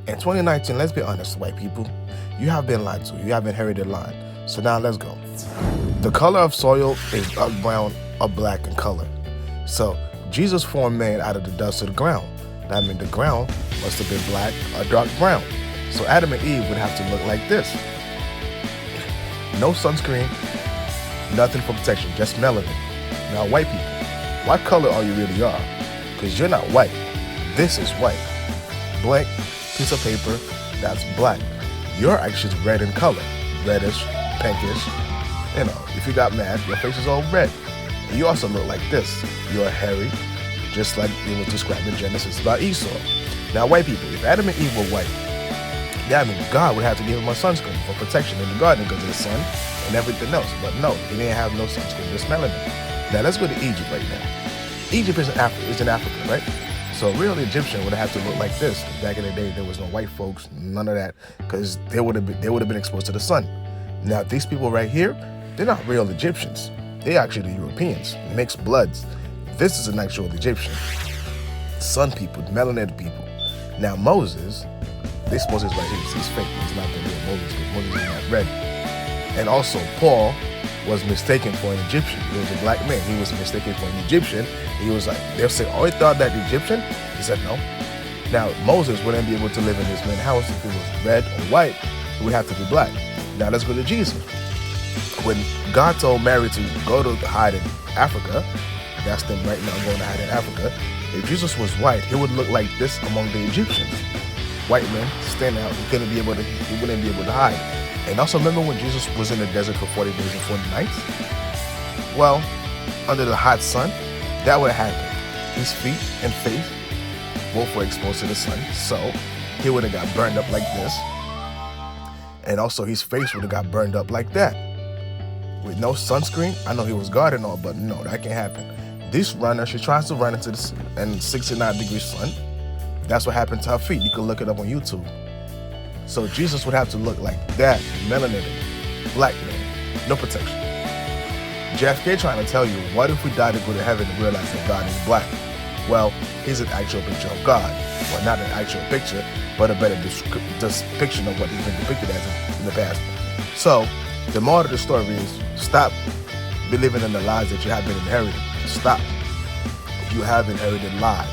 In 2019, let's be honest, white people, you have been lied to. You have inherited line. So now let's go. The color of soil is dark brown or black in color. So Jesus formed man out of the dust of the ground. That means the ground must have been black or dark brown. So Adam and Eve would have to look like this. No sunscreen, nothing for protection, just melanin. Now white people, what color are you really are? Because you're not white. This is white. Blank piece of paper, that's black. You're actually red in color. Reddish, pinkish. You know, if you got mad, your face is all red. And you also look like this. You're hairy, just like it was described in Genesis about Esau. Now, white people, if Adam and Eve were white, that means God would have to give them a sunscreen for protection in the garden because of the sun and everything else. But no, he didn't have no sunscreen, just melanin. Now, let's go to Egypt right now. Egypt is in Africa, right? So a real Egyptian would have to look like this. Back in the day, there was no white folks, none of that, because they would have been exposed to the sun. Now, these people right here, they're not real Egyptians. They're actually Europeans, mixed bloods. This is an actual Egyptian. Sun people, melanated people. Now Moses, this Moses right here, he's fake. He's not the real Moses, because Moses is not red. And also, Paul was mistaken for an Egyptian. He was a black man. He was mistaken for an Egyptian. He was like, they'll say, oh, he thought that Egyptian? He said, no. Now, Moses wouldn't be able to live in his man's house if he was red or white. He would have to be black. Now, let's go to Jesus. When God told Mary to go to hide in Africa, that's them right now going to hide in Africa. If Jesus was white, he would look like this among the Egyptians. White men stand out. He wouldn't be able to hide. And also remember when Jesus was in the desert for 40 days and 40 nights? Well, under the hot sun, that would have happened. His feet and face both were exposed to the sun, so he would have got burned up like this. And also his face would have got burned up like that. With no sunscreen, I know he was God and all, but no, that can't happen. This runner, she tries to run into this in 69-degree sun. That's what happened to her feet. You can look it up on YouTube. So Jesus would have to look like that, melanated, black man, no protection. JFK trying to tell you, what if we die to go to heaven and realize that God is black? Well, here's an actual picture of God. Well, not an actual picture, but a better depiction of what he's been depicted as in the past. So, the moral of the story is, stop believing in the lies that you have been inherited. Stop. You have inherited lies.